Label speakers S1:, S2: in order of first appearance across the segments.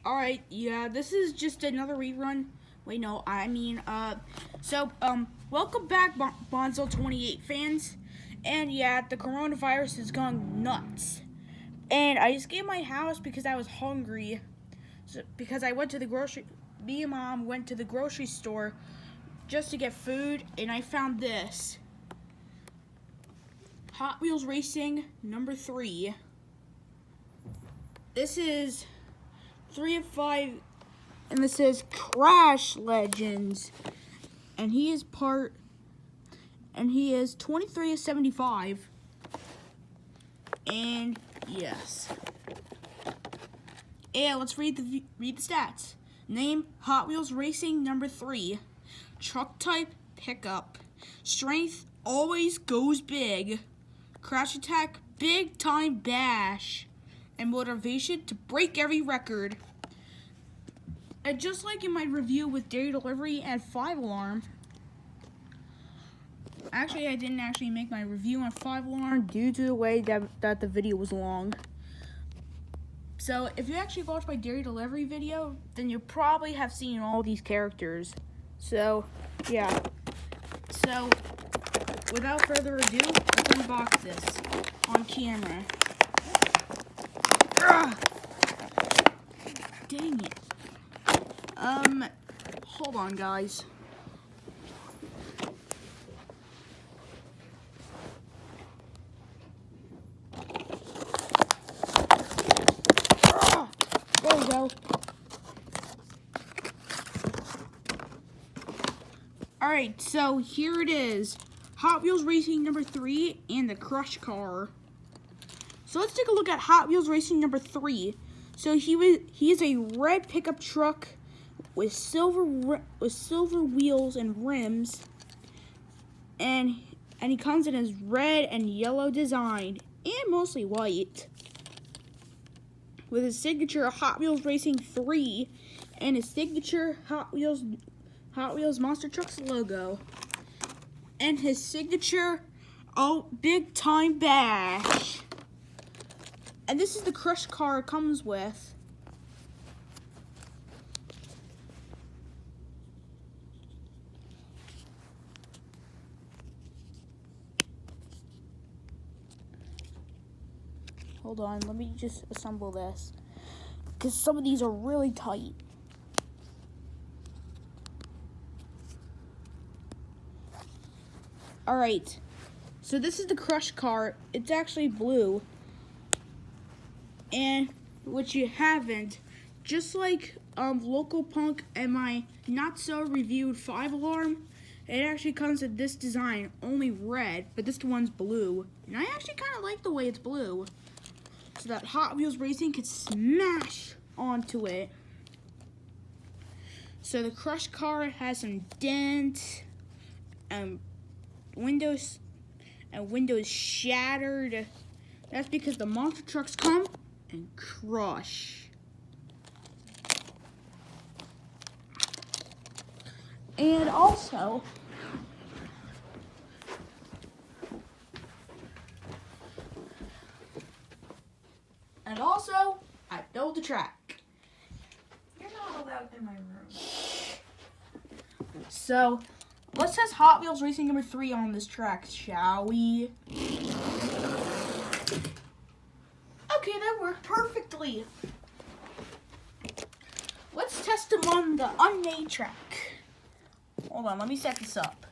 S1: Alright, yeah, this is just another rerun. Wait, no, welcome back, Bonzo28 fans. And yeah, the coronavirus is going nuts. And I just gave my house because I was hungry. Because me and Mom went to the grocery store just to get food, and I found this. Hot Wheels Racing number 3. This is 3 of 5, and this says Crash Legends, and he is 23 of 75, and yes. And let's read the stats. Name: Hot Wheels Racing number 3. Truck type: pickup. Strength: always goes big. Crash attack: big time bash. And motivation: to break every record. And just like in my review with Dairy Delivery and 5 Alarm, actually I didn't actually make my review on 5 Alarm due to the way that the video was long. So if you actually watched my Dairy Delivery video, then you probably have seen all these characters. So yeah. So without further ado, let's unbox this on camera. Ugh. Dang it. Hold on, guys. There we go. Alright, so here it is. Hot Wheels Racing number 3 and the Crush Car. So let's take a look at Hot Wheels Racing number 3. So he is a red pickup truck with silver wheels and rims, and he comes in his red and yellow design and mostly white, with his signature Hot Wheels Racing 3 and his signature Hot Wheels Monster Trucks logo, and his signature big time bash. And this is the Crush Car it comes with. Hold on, let me just assemble this, because some of these are really tight. Alright, so this is the Crush Car. It's actually blue, and which you haven't, just like Local Punk and my not so reviewed 5 Alarm, it actually comes with this design, only red, but this one's blue, and I actually kind of like the way it's blue, so that Hot Wheels Racing could smash onto it. So the Crush Car has some dents and windows shattered. That's because the monster trucks come and crush. And also, I built the track.
S2: You're not allowed in my room.
S1: So let's test Hot Wheels Racing number 3 on this track, shall we? Okay, that worked perfectly. Let's test them on the unmade track. Hold on, let me set this up.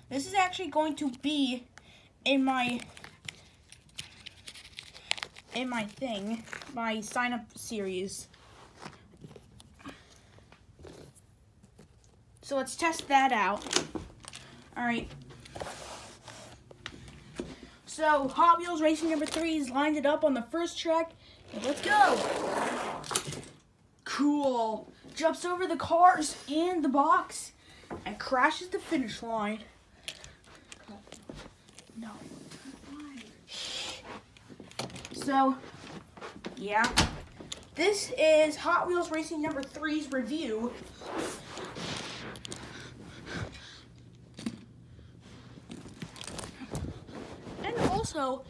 S1: This is actually going to be in my sign up series. So let's test that out. Alright. So Hot Wheels Racing number 3 is lined it up on the first track. And let's go. Cool. Jumps over the cars and the box and crashes the finish line. No. So, yeah. This is Hot Wheels Racing number 3's review. And also,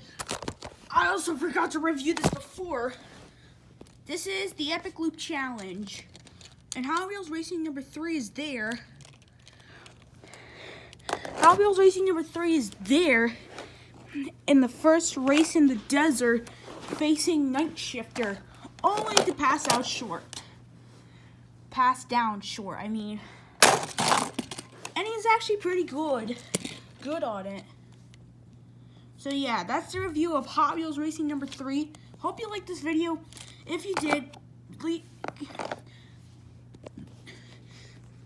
S1: I also forgot to review this before. This is the Epic Loop Challenge. And Hot Wheels Racing number 3 is there. Hot Wheels Racing number 3 is there in the first race in the desert facing Night Shifter, only to pass out short. Pass down short, I mean. And he's actually pretty good on it. So yeah, that's the review of Hot Wheels Racing number 3. Hope you liked this video. If you did, please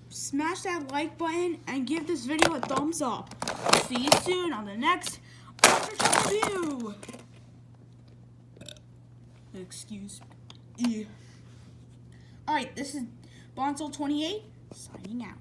S1: smash that like button and give this video a thumbs up. See you soon on the next review. Excuse me. Alright, this is Bonsol28 signing out.